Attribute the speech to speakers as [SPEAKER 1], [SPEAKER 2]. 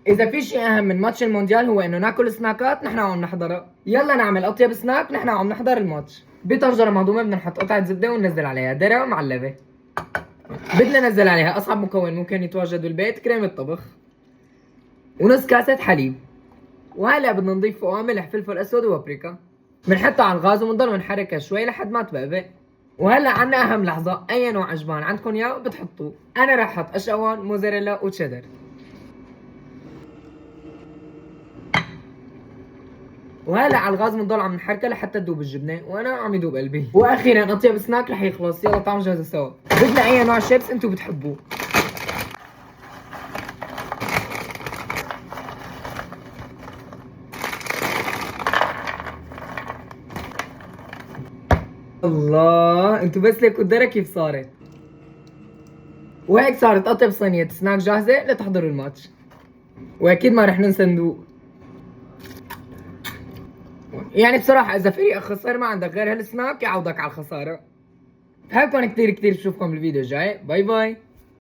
[SPEAKER 1] اذا في شيء اهم من ماتش المونديال هو انه ناكل سناكات نحن عم نحضرها. يلا نعمل اطيب سناك نحن عم نحضر الماتش. بطنجرة مهضومة بدنا نحط قطعة زبدة وننزل عليها درع معلبة. بدنا ننزل عليها اصعب مكون ممكن يتواجد بالبيت، كريمة طبخ. ونص كاسة حليب. وهلا بدنا نضيف فوقها ملح، فلفل اسود وبابريكا. بنحطها على الغاز وبنضل نحركها شوي لحد ما تبقبق. وهلا عنا اهم لحظة، اي نوع عجبان عندكم اياه بتحطوه. انا راح احط اشقوان، موزاريلا وتشيدر. وهلا على الغاز بنضل عم نحركها لحتى تذوب الجبنه، وانا عم يذوب قلبي. واخيرا اطيب سناك رح يخلص. يلا تعالوا نجهزه سوا. بدنا اي نوع شيبس انتم بتحبوه. الله، انتوا بس ليكوا الدرة كيف صارت. وهيك صارت اطيب صينية سناك جاهزة لتحضروا الماتش. واكيد ما رح ننسى ندوق. يعني بصراحة اذا فريقك خسر ما عندك غير هالسناك يعوضك على الخسارة. بحبكم كتير كتير، بشوفكم بالفيديو الجاي. باي باي.